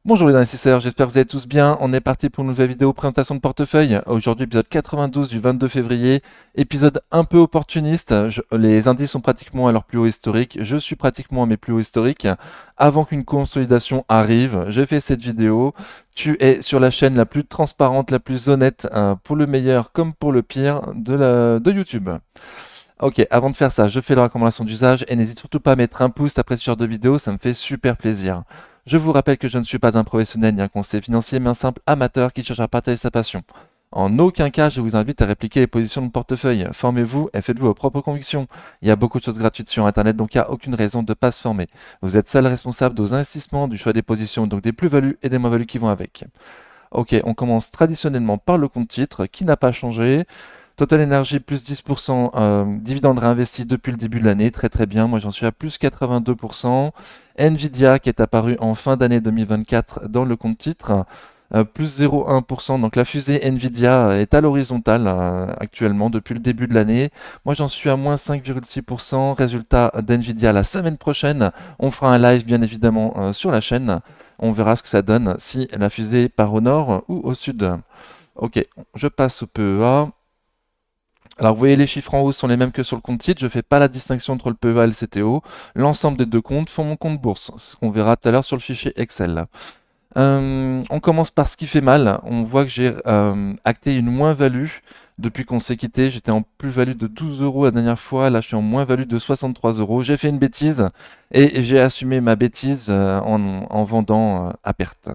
Bonjour les investisseurs, j'espère que vous allez tous bien. On est parti pour une nouvelle vidéo présentation de portefeuille. Aujourd'hui, épisode 92 du 22 février. Épisode un peu opportuniste. Les indices sont pratiquement à leur plus haut historique. Je suis pratiquement à mes plus hauts historiques. Avant qu'une consolidation arrive, j'ai fait cette vidéo. Tu es sur la chaîne la plus transparente, la plus honnête, pour le meilleur comme pour le pire de YouTube. Ok, avant de faire ça, je fais la recommandation d'usage et n'hésite surtout pas à mettre un pouce après ce genre de vidéo, ça me fait super plaisir. Je vous rappelle que je ne suis pas un professionnel ni un conseiller financier, mais un simple amateur qui cherche à partager sa passion. En aucun cas, je vous invite à répliquer les positions de mon portefeuille. Formez-vous et faites-vous vos propres convictions. Il y a beaucoup de choses gratuites sur Internet, donc il n'y a aucune raison de ne pas se former. Vous êtes seul responsable de vos investissements, du choix des positions, donc des plus-values et des moins-values qui vont avec. Ok, on commence traditionnellement par le compte titre, qui n'a pas changé. Total Energy plus 10%, dividende réinvesti depuis le début de l'année, très très bien, moi j'en suis à plus 82%. Nvidia qui est apparu en fin d'année 2024 dans le compte titre, plus 0,1%, donc la fusée Nvidia est à l'horizontale actuellement depuis le début de l'année. Moi j'en suis à moins 5,6%, résultat d'Nvidia la semaine prochaine, on fera un live bien évidemment sur la chaîne, on verra ce que ça donne si la fusée part au nord ou au sud. Ok, je passe au PEA. Alors, vous voyez, les chiffres en haut sont les mêmes que sur le compte titre. Je ne fais pas la distinction entre le PEA et le CTO. L'ensemble des deux comptes font mon compte bourse, ce qu'on verra tout à l'heure sur le fichier Excel. On commence par ce qui fait mal. On voit que j'ai acté une moins-value depuis qu'on s'est quitté. J'étais en plus-value de 12 euros la dernière fois. Là, je suis en moins-value de 63 euros. J'ai fait une bêtise et j'ai assumé ma bêtise en vendant à perte.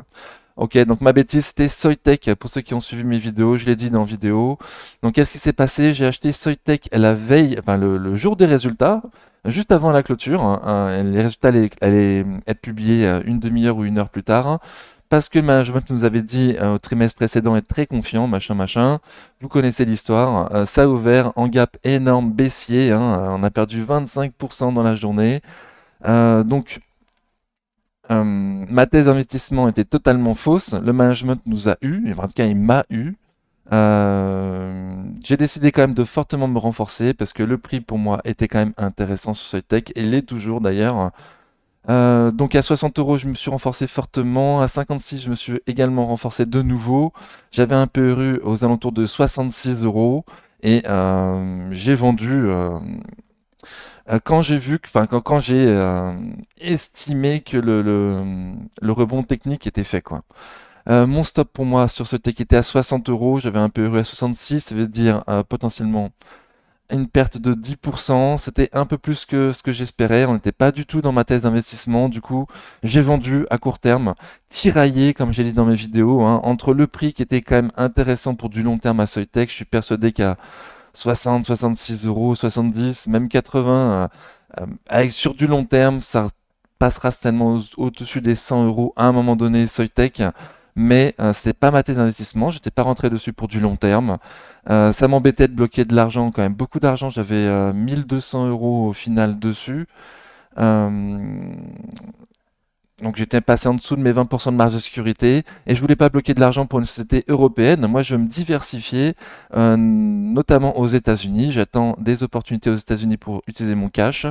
Ok, donc ma bêtise, c'était Soitec. Pour ceux qui ont suivi mes vidéos, je l'ai dit dans la vidéo. Donc, qu'est-ce qui s'est passé? J'ai acheté Soitec la veille, enfin le jour des résultats, juste avant la clôture, les résultats allaient être publiés une demi-heure ou une heure plus tard. Parce que le management nous avait dit au trimestre précédent être très confiant, machin, machin. Vous connaissez l'histoire. Ça a ouvert en gap énorme baissier, on a perdu 25% dans la journée. Donc, ma thèse d'investissement était totalement fausse. Le management nous a eu, en tout cas, il m'a eu. J'ai décidé quand même de fortement me renforcer parce que le prix pour moi était quand même intéressant sur Soitec et l'est toujours d'ailleurs. Donc à 60 euros, je me suis renforcé fortement. À 56, je me suis également renforcé de nouveau. J'avais un PRU aux alentours de 66 euros et j'ai vendu quand j'ai vu, enfin quand j'ai estimé que le rebond technique était fait, quoi. Mon stop pour moi sur ce tech était à 60 euros, j'avais un PRU à 66, ça veut dire potentiellement une perte de 10%. C'était un peu plus que ce que j'espérais, on n'était pas du tout dans ma thèse d'investissement, du coup j'ai vendu à court terme, tiraillé comme j'ai dit dans mes vidéos, entre le prix qui était quand même intéressant pour du long terme à Soitec, je suis persuadé qu'à 60, 66 euros, 70, même 80. Sur du long terme, ça passera certainement au-dessus des 100 euros à un moment donné, Soitec. Mais c'est pas ma thèse d'investissement, j'étais pas rentré dessus pour du long terme. Ça m'embêtait de bloquer de l'argent, quand même beaucoup d'argent, j'avais 1200 euros au final dessus. Euh, donc j'étais passé en dessous de mes 20% de marge de sécurité et je voulais pas bloquer de l'argent pour une société européenne. Moi, je veux me diversifier, notamment aux États-Unis. J'attends des opportunités aux États-Unis pour utiliser mon cash.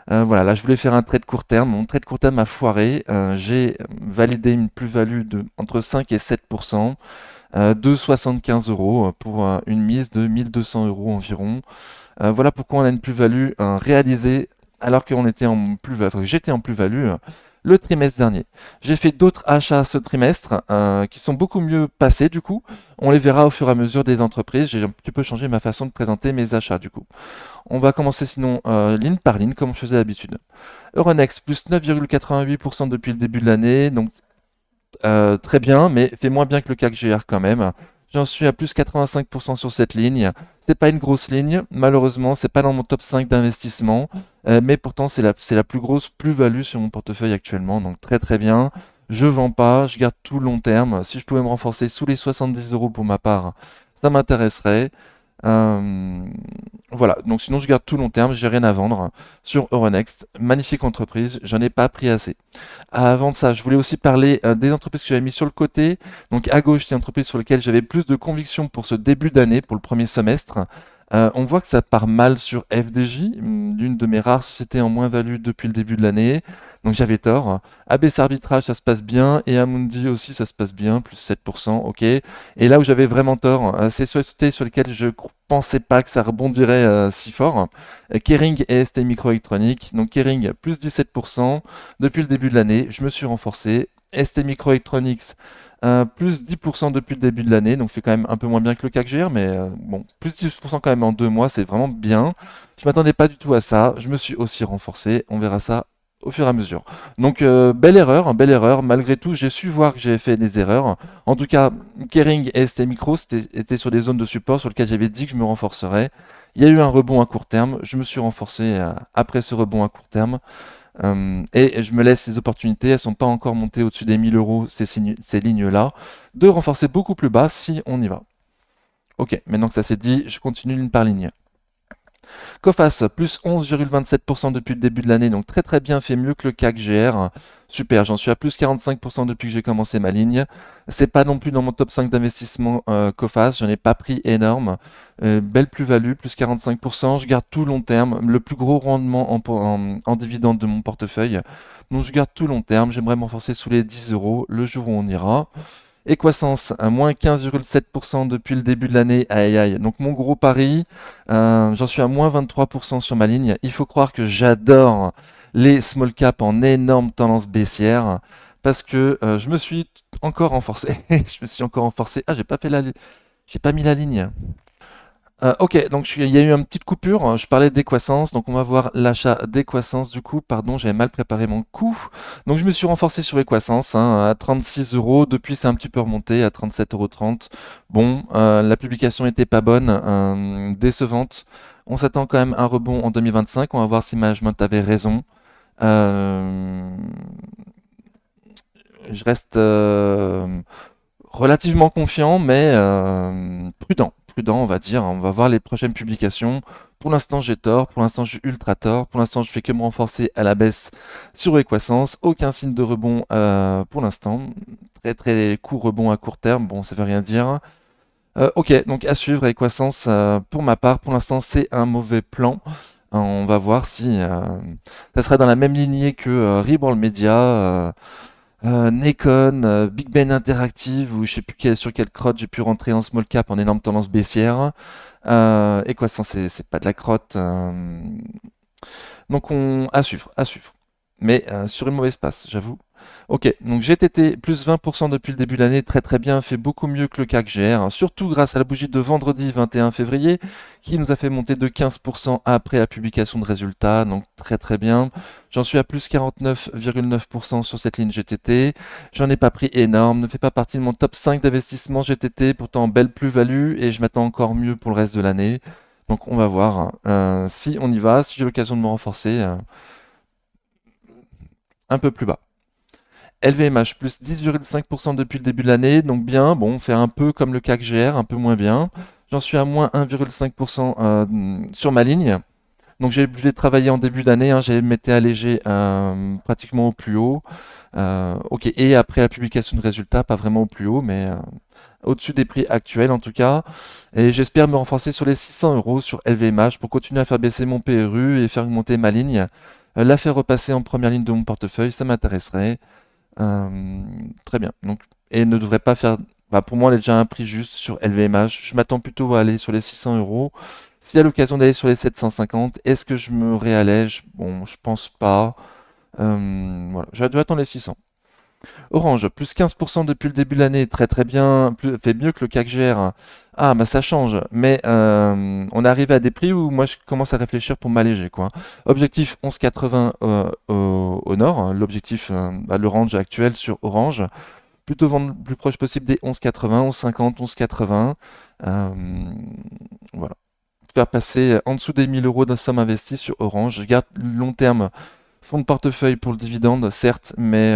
Voilà, là, je voulais faire un trade court terme. Mon trade court terme a foiré. J'ai validé une plus-value de entre 5 et 7%, de 75 euros pour une mise de 1200 euros environ. Voilà pourquoi on a une plus-value réalisée alors qu'on était en plus-value, j'étais en plus-value le trimestre dernier. J'ai fait d'autres achats ce trimestre qui sont beaucoup mieux passés du coup. On les verra au fur et à mesure des entreprises. J'ai un petit peu changé ma façon de présenter mes achats du coup. On va commencer sinon ligne par ligne comme je faisais d'habitude. Euronext plus 9,88% depuis le début de l'année, donc très bien, mais fait moins bien que le CAC GR quand même. J'en suis à plus 85% sur cette ligne. C'est pas une grosse ligne, malheureusement, c'est pas dans mon top 5 d'investissement, mais pourtant c'est la plus grosse plus-value sur mon portefeuille actuellement, donc très très bien. Je vends pas, je garde tout long terme. Si je pouvais me renforcer sous les 70 euros pour ma part, ça m'intéresserait. Euh, voilà, donc sinon je garde tout long terme, j'ai rien à vendre sur Euronext. Magnifique entreprise, j'en ai pas pris assez. Avant de ça, je voulais aussi parler des entreprises que j'avais mis sur le côté. Donc à gauche, c'est une entreprise sur lesquelles j'avais plus de conviction pour ce début d'année, pour le premier semestre. On voit que ça part mal sur FDJ, l'une de mes rares sociétés en moins-value depuis le début de l'année. Donc j'avais tort. ABC Arbitrage, ça se passe bien. Et Amundi aussi, ça se passe bien, plus 7%, ok. Et là où j'avais vraiment tort, c'est sur les sociétés sur lesquelles je pensais pas que ça rebondirait si fort. Kering et ST Microelectronics. Donc Kering, plus 17% depuis le début de l'année. Je me suis renforcé. ST Microelectronics, plus 10% depuis le début de l'année, donc fait quand même un peu moins bien que le CAC GR, mais bon, plus 10% quand même en 2 mois, c'est vraiment bien. Je m'attendais pas du tout à ça, je me suis aussi renforcé, on verra ça au fur et à mesure. Donc belle erreur, malgré tout j'ai su voir que j'avais fait des erreurs. En tout cas, Kering et ST Micro étaient sur des zones de support sur lesquelles j'avais dit que je me renforcerais. Il y a eu un rebond à court terme, je me suis renforcé après ce rebond à court terme. Et je me laisse ces opportunités, elles sont pas encore montées au-dessus des 1000 euros, ces lignes-là, de renforcer beaucoup plus bas si on y va. Ok, maintenant que ça c'est dit, je continue ligne par ligne. Coface, plus 11,27% depuis le début de l'année, donc très très bien, fait mieux que le CAC GR. Super, j'en suis à plus 45% depuis que j'ai commencé ma ligne. C'est pas non plus dans mon top 5 d'investissement Coface, j'en ai pas pris énorme. Belle plus-value, plus 45%. Je garde tout long terme, le plus gros rendement en dividende de mon portefeuille. Donc je garde tout long terme, j'aimerais m'enforcer sous les 10 euros le jour où on ira. Equasens, à moins 15,7% depuis le début de l'année. Aïe aïe. Donc mon gros pari, j'en suis à moins 23% sur ma ligne. Il faut croire que j'adore les small cap en énorme tendance baissière parce que je me suis encore renforcé. Je me suis encore renforcé. Ah, j'ai pas mis la ligne. Ok, donc il y a eu une petite coupure. Je parlais décroissance, donc on va voir l'achat décroissance du coup. Pardon, j'avais mal préparé mon coup. Donc je me suis renforcé sur Equasens à 36 euros. Depuis, c'est un petit peu remonté à 37,30 €. Bon, la publication n'était pas bonne, décevante. On s'attend quand même à un rebond en 2025. On va voir si Management avait raison. Euh, je reste relativement confiant, mais prudent. Prudent, on va dire. On va voir les prochaines publications. Pour l'instant, j'ai tort. Pour l'instant, j'ai ultra tort. Pour l'instant, je fais que me renforcer à la baisse sur Equasens. Aucun signe de rebond pour l'instant. Très très court rebond à court terme. Bon, ça veut rien dire. Ok, donc à suivre Equasens. Pour ma part, pour l'instant, c'est un mauvais plan. On va voir si ça sera dans la même lignée que Reborn Media. Nekon, Big Ben Interactive, ou je sais plus sur quelle crotte j'ai pu rentrer en small cap en énorme tendance baissière. Et quoi, ça, c'est pas de la crotte. Donc à suivre, à suivre. Mais sur une mauvaise passe, j'avoue. Ok, donc GTT plus 20% depuis le début de l'année, très très bien, fait beaucoup mieux que le CAC GR, hein, surtout grâce à la bougie de vendredi 21 février, qui nous a fait monter de 15% après la publication de résultats, donc très très bien. J'en suis à plus 49,9% sur cette ligne GTT, j'en ai pas pris énorme, ne fait pas partie de mon top 5 d'investissement GTT, pourtant belle plus-value, et je m'attends encore mieux pour le reste de l'année. Donc on va voir si on y va, si j'ai l'occasion de me renforcer un peu plus bas. LVMH plus 10,5% depuis le début de l'année, donc bien, bon, on fait un peu comme le CAC GR, un peu moins bien. J'en suis à moins 1,5% sur ma ligne. Donc je l'ai travaillé en début d'année, hein, j'ai m'étais allégé pratiquement au plus haut. Ok, et après la publication de résultats, pas vraiment au plus haut, mais au-dessus des prix actuels en tout cas. Et j'espère me renforcer sur les 600 euros sur LVMH pour continuer à faire baisser mon PRU et faire augmenter ma ligne. La faire repasser en première ligne de mon portefeuille, ça m'intéresserait. Très bien. Donc, et ne devrait pas faire. Bah, pour moi, elle est déjà un prix juste sur LVMH. Je m'attends plutôt à aller sur les 600 euros. S'il y a l'occasion d'aller sur les 750, est-ce que je me réallège? Bon, je pense pas. Voilà, je dois attendre les 600. Orange, plus 15% depuis le début de l'année, très très bien, fait mieux que le CAC GR. Ah, bah ça change, mais on est arrivé à des prix où moi je commence à réfléchir pour m'alléger, quoi. Objectif 11,80 au nord, hein, l'objectif, le range actuel sur Orange, plutôt vendre le plus proche possible des 11,80, 11,50, 11,80. Euh, voilà. Faire passer en dessous des 1000 euros de somme investie sur Orange. Je garde long terme fonds de portefeuille pour le dividende, certes, mais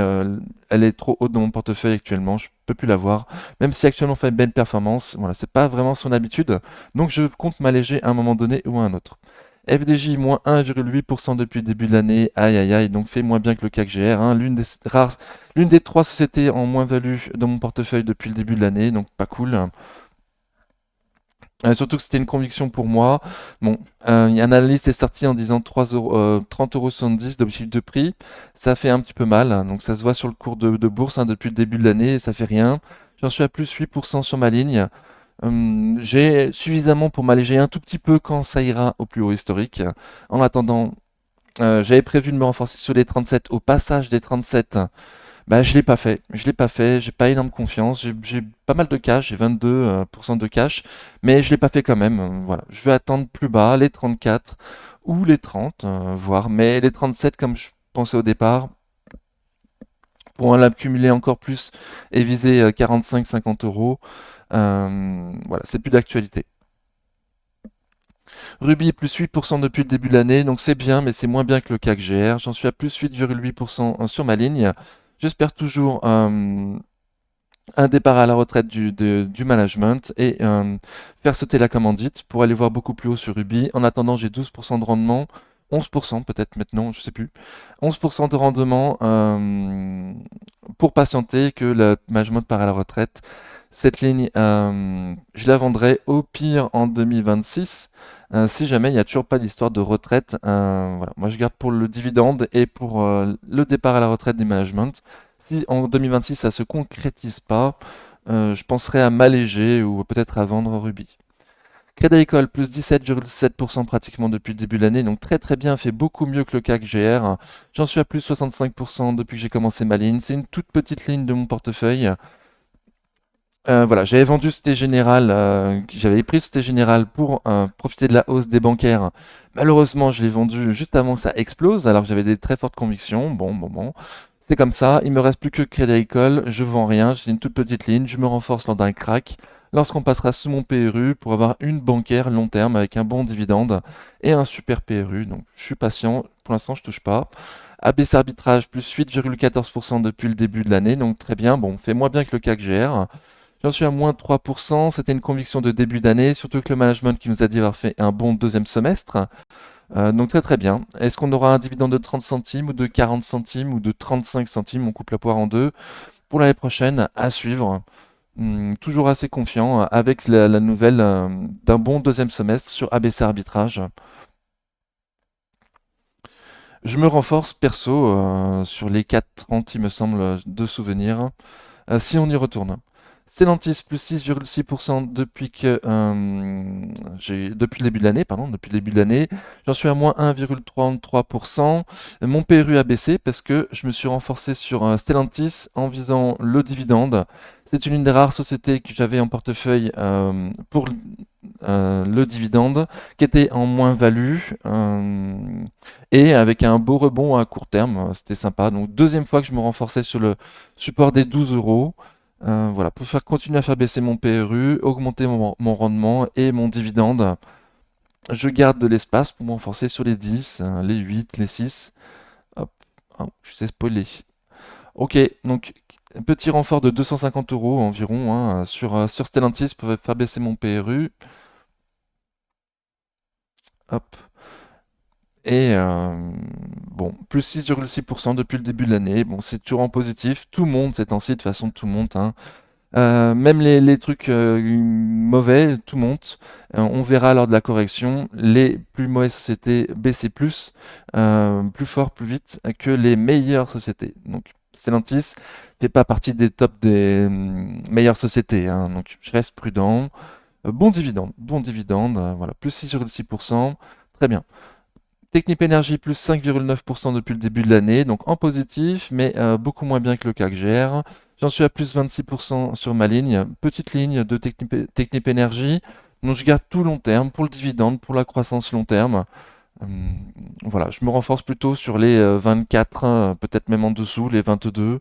elle est trop haute dans mon portefeuille actuellement, je peux plus l'avoir. Même si actuellement on fait une belle performance, voilà, c'est pas vraiment son habitude, donc je compte m'alléger à un moment donné ou à un autre. FDJ, moins 1,8% depuis le début de l'année, aïe aïe aïe, donc fait moins bien que le CAC GR, hein, l'une des trois sociétés en moins-value dans mon portefeuille depuis le début de l'année, donc pas cool. Surtout que c'était une conviction pour moi. Bon, il y a un analyste est sorti en disant 30,70 € d'objectif de prix. Ça fait un petit peu mal, hein. Donc ça se voit sur le cours de bourse, hein, depuis le début de l'année, ça fait rien. J'en suis à plus 8% sur ma ligne. J'ai suffisamment pour m'alléger un tout petit peu quand ça ira au plus haut historique. En attendant, j'avais prévu de me renforcer sur les 37. Au passage des 37, bah, je l'ai pas fait. Je l'ai pas fait. J'ai pas énorme confiance. J'ai pas mal de cash. J'ai 22% de cash. Mais je l'ai pas fait quand même. Voilà. Je vais attendre plus bas, les 34 ou les 30, voir. Mais les 37, comme je pensais au départ, pour en l'accumuler encore plus et viser 45-50 €. Voilà, c'est plus d'actualité. Ruby plus 8% depuis le début de l'année, donc c'est bien, mais c'est moins bien que le CAC GR. J'en suis à plus 8,8% sur ma ligne. J'espère toujours un départ à la retraite du management et faire sauter la commandite pour aller voir beaucoup plus haut sur Ruby. En attendant, j'ai 12% de rendement, 11% peut-être maintenant, je sais plus. 11% de rendement pour patienter que le management part à la retraite. Cette ligne, je la vendrai au pire en 2026, si jamais il n'y a toujours pas d'histoire de retraite. Voilà. Moi, je garde pour le dividende et pour le départ à la retraite des managements. Si en 2026 ça se concrétise pas, je penserais à m'alléger ou peut-être à vendre Ruby. Crédit Agricole plus 17,7% pratiquement depuis le début de l'année, donc très très bien, fait beaucoup mieux que le CAC GR. J'en suis à plus 65% depuis que j'ai commencé ma ligne. C'est une toute petite ligne de mon portefeuille. Voilà, j'avais vendu Société Générale, j'avais pris Société Générale pour profiter de la hausse des bancaires. Malheureusement, je l'ai vendu juste avant que ça explose, alors que j'avais des très fortes convictions. Bon, bon, bon. C'est comme ça, il me reste plus que Crédit Agricole, je vends rien, j'ai une toute petite ligne, je me renforce lors d'un crack, lorsqu'on passera sous mon PRU pour avoir une bancaire long terme avec un bon dividende et un super PRU. Donc je suis patient, pour l'instant je touche pas. ABC Arbitrage plus 8,14% depuis le début de l'année, donc très bien, bon, fait moins bien que le CAC GR. J'en suis à moins 3%, c'était une conviction de début d'année, surtout que le management qui nous a dit avoir fait un bon deuxième semestre. Donc très très bien. Est-ce qu'on aura un dividende de 30 centimes ou de 40 centimes ou de 35 centimes? On coupe la poire en deux. Pour l'année prochaine, à suivre. Toujours assez confiant avec la nouvelle d'un bon deuxième semestre sur ABC Arbitrage. Je me renforce perso sur les 4,30, il me semble, de souvenirs. Si on y retourne. Stellantis plus 6,6% depuis le début de l'année, pardon, depuis le début de l'année. J'en suis à moins 1,33%. Mon PRU a baissé parce que je me suis renforcé sur Stellantis en visant le dividende. C'est une des rares sociétés que j'avais en portefeuille pour le dividende qui était en moins-value et avec un beau rebond à court terme. C'était sympa. Donc deuxième fois que je me renforçais sur le support des 12 €. Voilà, pour faire continuer à faire baisser mon PRU, augmenter mon rendement et mon dividende. Je garde de l'espace pour me renforcer sur les 10, les 8, les 6. Hop, ah, je sais spoiler. Ok, donc petit renfort de 250 € environ hein, sur Stellantis pour faire baisser mon PRU. Hop. Et bon, plus 6,6% depuis le début de l'année. Bon, c'est toujours en positif. Tout monte ces temps-ci, de toute façon, tout monte, hein. Même les trucs mauvais, tout monte. On verra lors de la correction les plus mauvaises sociétés baisser plus fort, plus vite que les meilleures sociétés. Donc Stellantis fait pas partie des tops des meilleures sociétés, hein. Donc je reste prudent. Bon dividende, voilà, plus 6,6%, très bien. Technip Energy plus 5,9% depuis le début de l'année, donc en positif, mais beaucoup moins bien que le CAC GR. J'en suis à plus 26% sur ma ligne, petite ligne de Technip Energy, donc je garde tout long terme pour le dividende, pour la croissance long terme. Hum, voilà, je me renforce plutôt sur les 24, peut-être même en dessous, les 22,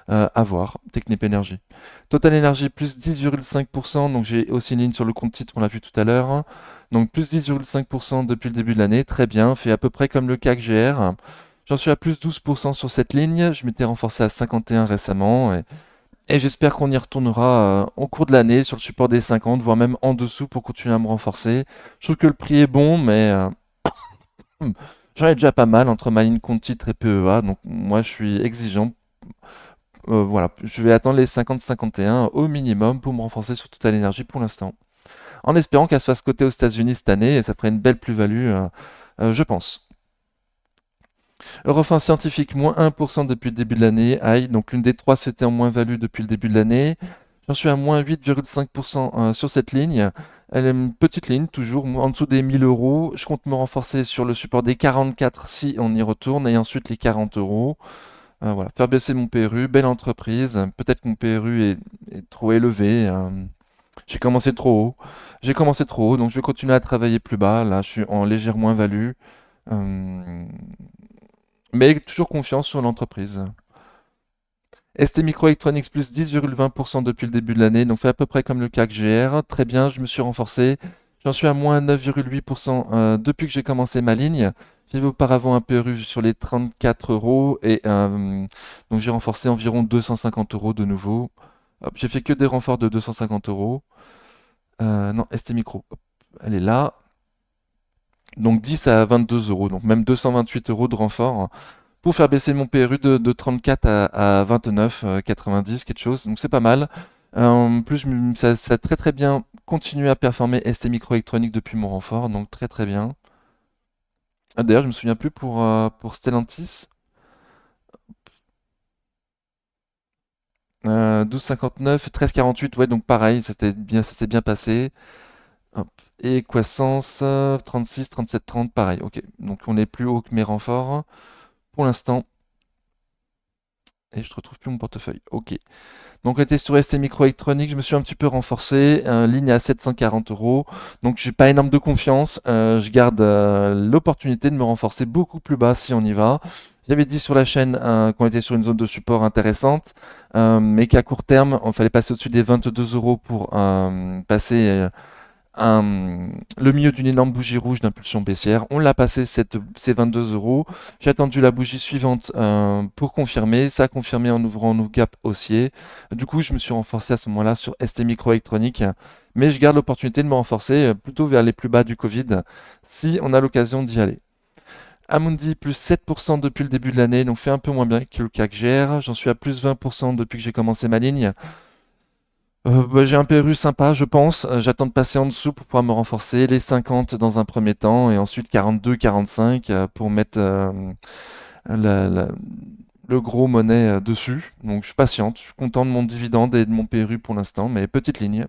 à voir, Technip Energy. Total Energy plus 10,5%, donc j'ai aussi une ligne sur le compte titre, on l'a vu tout à l'heure. Donc plus 10,5% depuis le début de l'année, très bien, fait à peu près comme le CAC GR. J'en suis à plus 12% sur cette ligne, je m'étais renforcé à 51 récemment, et j'espère qu'on y retournera au cours de l'année sur le support des 50, voire même en dessous pour continuer à me renforcer. Je trouve que le prix est bon, mais j'en ai déjà pas mal entre ma ligne compte titre et PEA, donc moi je suis exigeant. Voilà, je vais attendre les 50-51 au minimum pour me renforcer sur Total Energy pour l'instant. en espérant qu'elle se fasse coter aux États-Unis cette année, et ça ferait une belle plus-value, je pense. Eurofin Scientifique, moins 1% depuis le début de l'année. Aïe, donc l'une des trois c'était en moins-value depuis le début de l'année. J'en suis à moins 8,5% sur cette ligne. Elle est une petite ligne, toujours en dessous des 1000 euros. Je compte me renforcer sur le support des 44 si on y retourne, et ensuite les 40 euros. Voilà, faire baisser mon PRU, belle entreprise. Peut-être que mon PRU est trop élevé. J'ai commencé trop haut. J'ai commencé trop haut, donc je vais continuer à travailler plus bas. Là, je suis en légère moins-value. Euh, mais toujours confiance sur l'entreprise. ST Microelectronics plus 10,20% depuis le début de l'année, donc fait à peu près comme le CAC GR. Très bien, je me suis renforcé. J'en suis à moins 9,8% depuis que j'ai commencé ma ligne. J'avais auparavant un PRU sur les 34 euros et donc j'ai renforcé environ 250 euros de nouveau. Hop, j'ai fait que des renforts de 250 euros. Non, ST Micro, hop, elle est là. Donc 10 à 22 euros, donc même 228 euros de renfort pour faire baisser mon PRU de 34 à 29,90, quelque chose. Donc c'est pas mal. En plus, ça a très très bien continué à performer ST Microelectronics depuis mon renfort, donc très très bien. Ah, d'ailleurs, je me souviens plus pour Stellantis. 12,59, 13,48, ouais, donc pareil, ça s'est bien passé. Hop. Et Croissance, 36, 37, 30, pareil. Ok, donc on est plus haut que mes renforts pour l'instant. Et je ne retrouve plus mon portefeuille. Ok. Donc on était sur ST Microelectronics, je me suis un petit peu renforcé, ligne à 740 euros. Donc j'ai pas énorme de confiance. Je garde l'opportunité de me renforcer beaucoup plus bas si on y va. J'avais dit sur la chaîne qu'on était sur une zone de support intéressante, mais qu'à court terme, il fallait passer au-dessus des 22 euros pour passer le milieu d'une énorme bougie rouge d'impulsion baissière. On l'a passé ces 22 euros. J'ai attendu la bougie suivante pour confirmer. Ça a confirmé en ouvrant nos gaps haussiers. Du coup, je me suis renforcé à ce moment-là sur ST Microelectronics. Mais je garde l'opportunité de me renforcer plutôt vers les plus bas du Covid si on a l'occasion d'y aller. Amundi plus 7% depuis le début de l'année, donc fait un peu moins bien que le CAC GR. J'en suis à plus 20% depuis que j'ai commencé ma ligne. Bah, j'ai un PRU sympa, je pense. J'attends de passer en dessous pour pouvoir me renforcer. Les 50 dans un premier temps et ensuite 42, 45 pour mettre la- la- le gros monnaie dessus. Donc je suis patiente, je suis content de mon dividende et de mon PRU pour l'instant, mais petite ligne.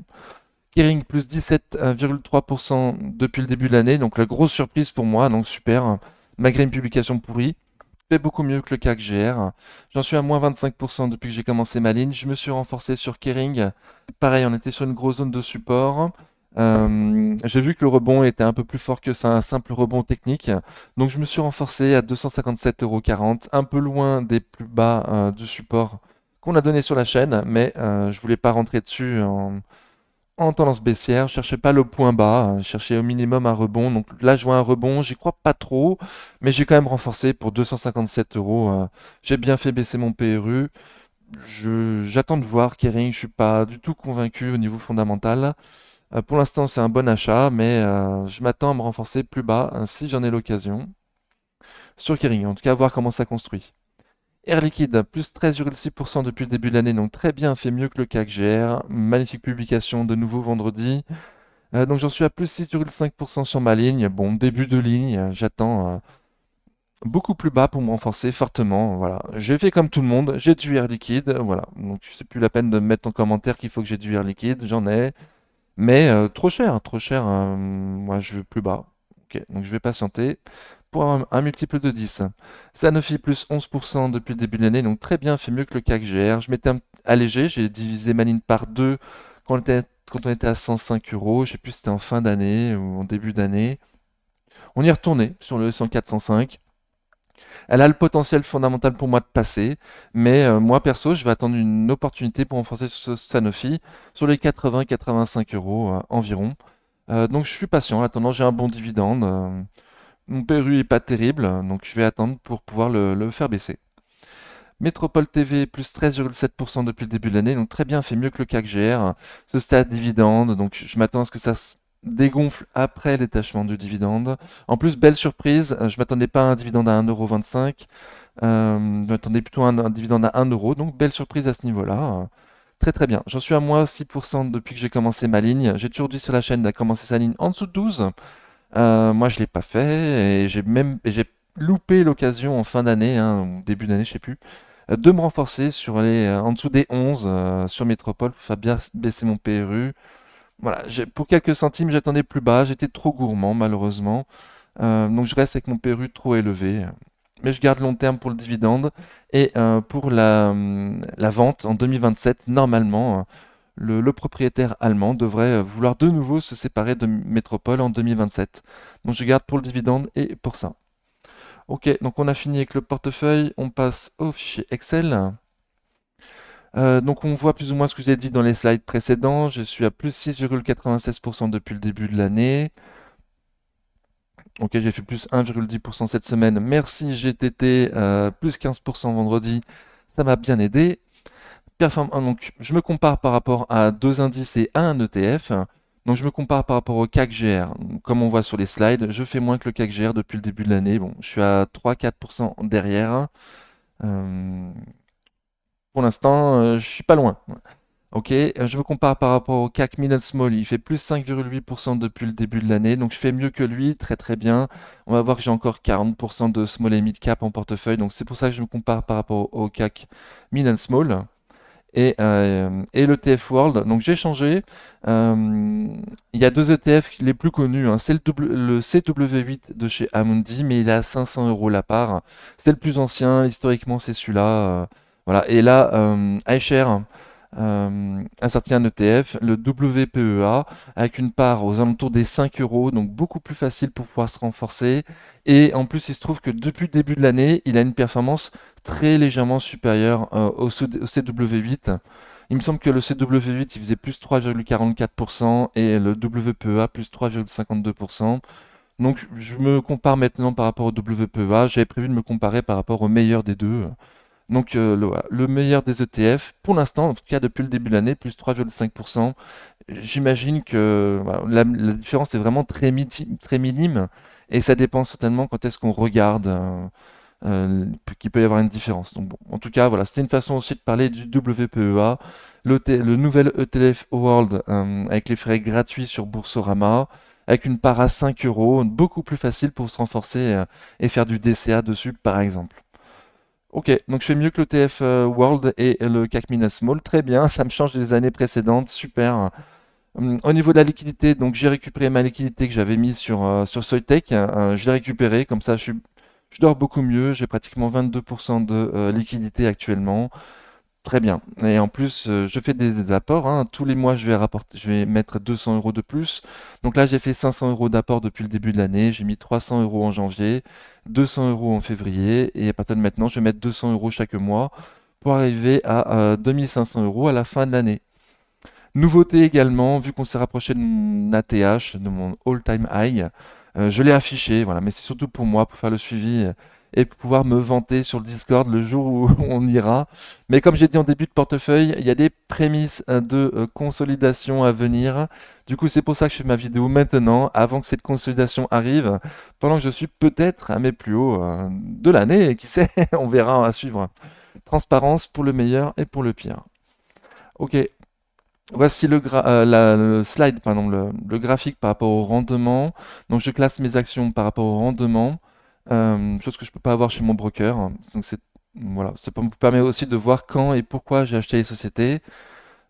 Kering plus 17,3% depuis le début de l'année, donc la grosse surprise pour moi, donc super, malgré une publication pourrie. Fait beaucoup mieux que le CAC GR. J'en suis à moins 25% depuis que j'ai commencé ma ligne. Je me suis renforcé sur Kering. Pareil, on était sur une grosse zone de support. J'ai vu que le rebond était un peu plus fort que ça, un simple rebond technique. Donc je me suis renforcé à 257,40 €, un peu loin des plus bas du support qu'on a donné sur la chaîne, mais je voulais pas rentrer dessus en tendance baissière, je cherchais pas le point bas, je cherchais au minimum un rebond. Donc là, je vois un rebond, j'y crois pas trop, mais j'ai quand même renforcé pour 257 euros. J'ai bien fait baisser mon PRU. J'attends de voir Kering, je suis pas du tout convaincu au niveau fondamental. Pour l'instant, c'est un bon achat, mais je m'attends à me renforcer plus bas si j'en ai l'occasion. Sur Kering, en tout cas, voir comment ça construit. Air Liquide, plus 13,6% depuis le début de l'année, donc très bien, fait mieux que le CAC GR. Magnifique publication de nouveau vendredi. Donc j'en suis à plus 6,5% sur ma ligne. Bon, début de ligne, j'attends beaucoup plus bas pour me renforcer fortement. Voilà, j'ai fait comme tout le monde, j'ai du air liquide. Voilà, donc c'est plus la peine de me mettre en commentaire qu'il faut que j'ai du air liquide. J'en ai, mais trop cher, trop cher. Moi, je veux plus bas. Ok, donc je vais patienter pour un multiple de 10. Sanofi plus 11% depuis le début de l'année, donc très bien, fait mieux que le CAC GR. Je m'étais allégé, j'ai divisé ma ligne par deux quand on était à 105 euros. Je sais plus si c'était en fin d'année ou en début d'année. On y est retourné sur le 104, 105. Elle a le potentiel fondamental pour moi de passer, mais moi perso, je vais attendre une opportunité pour renforcer ce Sanofi sur les 80-85 euros environ. Donc je suis patient. En attendant, j'ai un bon dividende. Mon PRU est pas terrible, donc je vais attendre pour pouvoir le faire baisser. Métropole TV plus 13,7% depuis le début de l'année, donc très bien, fait mieux que le CAC GR. Ce stade dividende, donc je m'attends à ce que ça se dégonfle après le détachement du dividende. En plus, belle surprise, je m'attendais pas à un dividende à 1,25 €, je m'attendais plutôt à un dividende à 1 €, donc belle surprise à ce niveau-là. Très très bien. J'en suis à moins 6% depuis que j'ai commencé ma ligne. J'ai toujours dit sur la chaîne de commencer sa ligne en dessous de 12. Moi, je l'ai pas fait et j'ai loupé l'occasion en fin d'année, hein, ou début d'année, je sais plus, de me renforcer sur les en dessous des 11 sur Métropole pour faire bien baisser mon PRU. Voilà, pour quelques centimes, j'attendais plus bas, j'étais trop gourmand malheureusement. Donc je reste avec mon PRU trop élevé. Mais je garde long terme pour le dividende et pour la vente en 2027, normalement, le propriétaire allemand devrait vouloir de nouveau se séparer de Métropole en 2027. Donc je garde pour le dividende et pour ça. Ok, donc on a fini avec le portefeuille, on passe au fichier Excel. Donc on voit plus ou moins ce que j'ai dit dans les slides précédents. Je suis à plus 6,96% depuis le début de l'année. Ok, j'ai fait plus 1,10% cette semaine. Merci GTT, plus 15% vendredi. Ça m'a bien aidé. Donc, je me compare par rapport à deux indices et à un ETF. Donc, je me compare par rapport au CAC GR. Comme on voit sur les slides, je fais moins que le CAC GR depuis le début de l'année. Bon, je suis à 3-4% derrière. Euh, pour l'instant, je suis pas loin. Ok, je me compare par rapport au CAC Mid and Small, il fait plus 5,8% depuis le début de l'année, donc je fais mieux que lui, très très bien. On va voir que j'ai encore 40% de Small et Mid Cap en portefeuille, donc c'est pour ça que je me compare par rapport au CAC Mid and Small. Et l'ETF World, donc j'ai changé. Il y a deux ETF les plus connus, hein. C'est le CW8 de chez Amundi, mais il est à 500 euros la part. C'est le plus ancien, historiquement c'est celui-là. Voilà. Et là, iShares a sorti un ETF, le WPEA, avec une part aux alentours des 5 euros, donc beaucoup plus facile pour pouvoir se renforcer. Et en plus, il se trouve que depuis le début de l'année, il a une performance très légèrement supérieure au CW8. Il me semble que le CW8 il faisait plus 3,44% et le WPEA plus 3,52%. Donc je me compare maintenant par rapport au WPEA. J'avais prévu de me comparer par rapport au meilleur des deux. Donc voilà, le meilleur des ETF, pour l'instant, en tout cas depuis le début de l'année, plus 3,5%. J'imagine que voilà, la différence est vraiment très minime et ça dépend certainement quand est-ce qu'on regarde qu'il peut y avoir une différence. Donc bon, en tout cas, voilà, c'était une façon aussi de parler du WPEA, le nouvel ETF World avec les frais gratuits sur Boursorama, avec une part à 5 euros, beaucoup plus facile pour se renforcer et faire du DCA dessus, par exemple. Ok, donc je fais mieux que le TF World et le CAC Mina Small. Très bien, ça me change des années précédentes. Super. Au niveau de la liquidité, donc j'ai récupéré ma liquidité que j'avais mise sur Soitec. Je l'ai récupérée, comme ça je dors beaucoup mieux. J'ai pratiquement 22% de liquidité actuellement. Très bien. Et en plus, je fais des apports, hein. Tous les mois, je vais mettre 200 euros de plus. Donc là, j'ai fait 500 euros d'apport depuis le début de l'année. J'ai mis 300 euros en janvier, 200 euros en février. Et à partir de maintenant, je vais mettre 200 euros chaque mois pour arriver à 2500 euros à la fin de l'année. Nouveauté également, vu qu'on s'est rapproché de mon ATH, de mon all-time high, je l'ai affiché, voilà, mais c'est surtout pour moi, pour faire le suivi et pour pouvoir me vanter sur le Discord le jour où on ira. Mais comme j'ai dit en début de portefeuille, il y a des prémices de consolidation à venir. Du coup, c'est pour ça que je fais ma vidéo maintenant, avant que cette consolidation arrive, pendant que je suis peut-être à mes plus hauts de l'année, et qui sait, on verra à suivre. Transparence pour le meilleur et pour le pire. Ok, voici le slide, pardon, le graphique par rapport au rendement. Donc je classe mes actions par rapport au rendement, chose que je ne peux pas avoir chez mon broker. Donc voilà, ça me permet aussi de voir quand et pourquoi j'ai acheté les sociétés.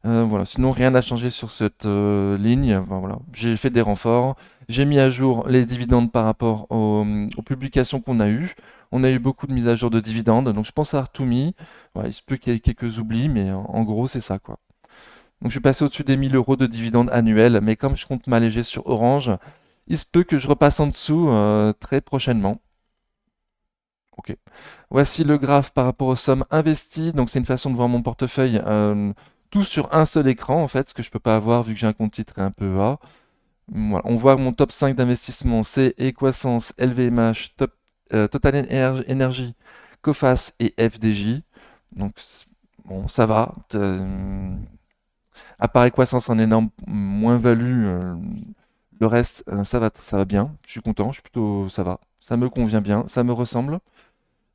Voilà, sinon rien n'a changé sur cette ligne. Enfin, voilà, j'ai fait des renforts, j'ai mis à jour les dividendes par rapport aux publications qu'on a eues. On a eu beaucoup de mises à jour de dividendes, donc je pense avoir tout mis. Voilà, il se peut qu'il y ait quelques oublis, mais en gros c'est ça quoi. Donc je suis passé au-dessus des 1000 euros de dividendes annuels, mais comme je compte m'alléger sur Orange, il se peut que je repasse en dessous très prochainement. Ok. Voici le graphe par rapport aux sommes investies. Donc c'est une façon de voir mon portefeuille tout sur un seul écran en fait, ce que je peux pas avoir vu que j'ai un compte titre et un PEA. Voilà. On voit mon top 5 d'investissement, c'est Equasens, LVMH, Total Energy, Coface et FDJ. Donc bon, ça va. À part Equasens en énorme moins-value, le reste, ça va bien. Je suis content, je suis plutôt, ça va. Ça me convient bien, ça me ressemble.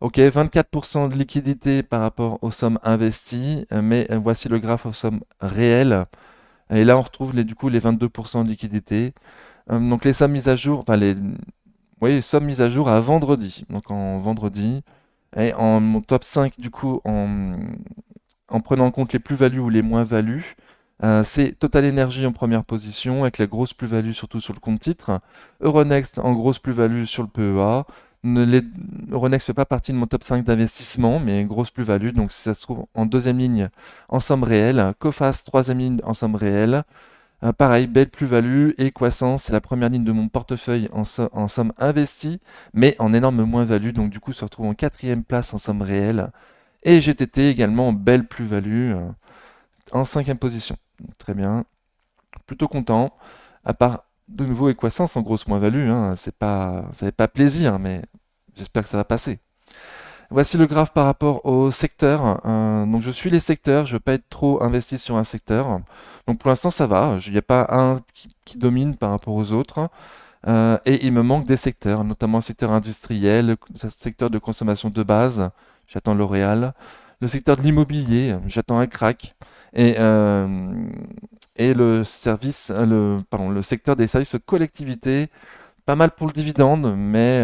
Ok, 24% de liquidité par rapport aux sommes investies, mais voici le graphe aux sommes réelles. Et là, on retrouve du coup les 22% de liquidité. Donc les sommes mises à jour, enfin oui, sommes mises à jour à vendredi. Donc en vendredi. Et en mon top 5, du coup, en prenant en compte les plus-values ou les moins-values, c'est Total Energy en première position, avec la grosse plus-value surtout sur le compte titre. Euronext en grosse plus-value sur le PEA. Euronext ne fait pas partie de mon top 5 d'investissement, mais grosse plus-value, donc ça se trouve en deuxième ligne en somme réelle. Coface, troisième ligne en somme réelle. Pareil, belle plus-value. Et Croissance, c'est la première ligne de mon portefeuille en somme investie, mais en énorme moins-value, donc du coup se retrouve en quatrième place en somme réelle. Et GTT également, belle plus-value, en cinquième position. Donc, très bien, plutôt content. À part de nouveau Equasens en grosse moins-value, hein, ça fait pas plaisir, mais j'espère que ça va passer. Voici le graphe par rapport au secteur. Donc je suis les secteurs, je ne veux pas être trop investi sur un secteur. Donc pour l'instant ça va, il n'y a pas un qui domine par rapport aux autres. Et il me manque des secteurs, notamment le secteur industriel, le secteur de consommation de base, j'attends L'Oréal, le secteur de l'immobilier, j'attends un crack, et, euh, et le secteur des services aux collectivités, pas mal pour le dividende, mais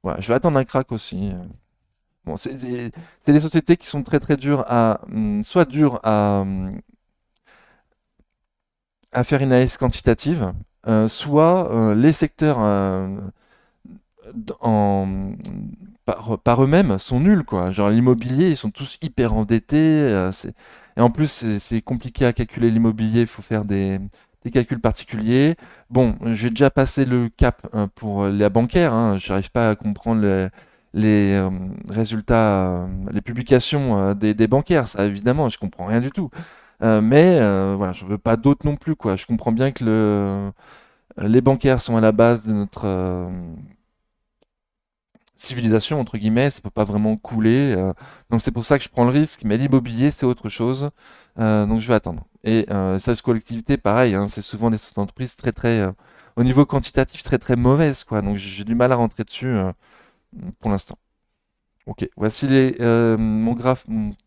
voilà, je vais attendre un crack aussi. Bon, c'est des sociétés qui sont très très dures soit dures à faire une analyse quantitative, soit les secteurs d- en, par eux-mêmes sont nuls, quoi. Genre l'immobilier, ils sont tous hyper endettés. Et en plus, c'est compliqué à calculer l'immobilier, il faut faire des calculs particuliers. Bon, j'ai déjà passé le cap pour la bancaire, hein. Je n'arrive pas à comprendre les résultats, les publications des bancaires, ça évidemment, je comprends rien du tout. Mais voilà, je veux pas d'autres non plus, quoi. Je comprends bien que les bancaires sont à la base de notre civilisation, entre guillemets, ça peut pas vraiment couler. Donc c'est pour ça que je prends le risque. Mais l'immobilier, c'est autre chose. Donc je vais attendre. Et ça, ce collectivité, pareil, hein, c'est souvent des entreprises très très, au niveau quantitatif, très très mauvaises, quoi. Donc j'ai du mal à rentrer dessus pour l'instant. Ok, voici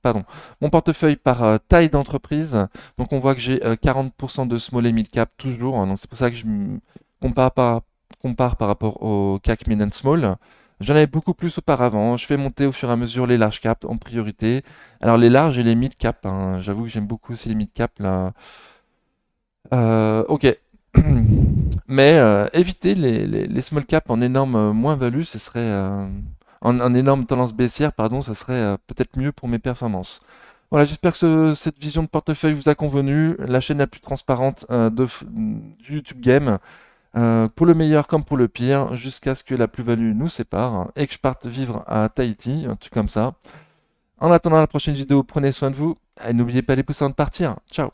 pardon, mon portefeuille par taille d'entreprise. Donc on voit que j'ai 40% de small et mid cap toujours, hein. Donc c'est pour ça que compare par, compare par rapport au CAC Mid and Small. J'en avais beaucoup plus auparavant. Je fais monter au fur et à mesure les large cap en priorité. Alors les larges et les mid cap, hein. J'avoue que j'aime beaucoup aussi les mid cap là. Ok. Mais éviter les small cap en énorme moins-value, ce serait en énorme tendance baissière, pardon, ça serait peut-être mieux pour mes performances. Voilà, j'espère que cette vision de portefeuille vous a convenu. La chaîne la plus transparente du YouTube Game, pour le meilleur comme pour le pire, jusqu'à ce que la plus-value nous sépare hein, et que je parte vivre à Tahiti, un truc comme ça. En attendant la prochaine vidéo, prenez soin de vous et n'oubliez pas les pouces avant de partir. Ciao!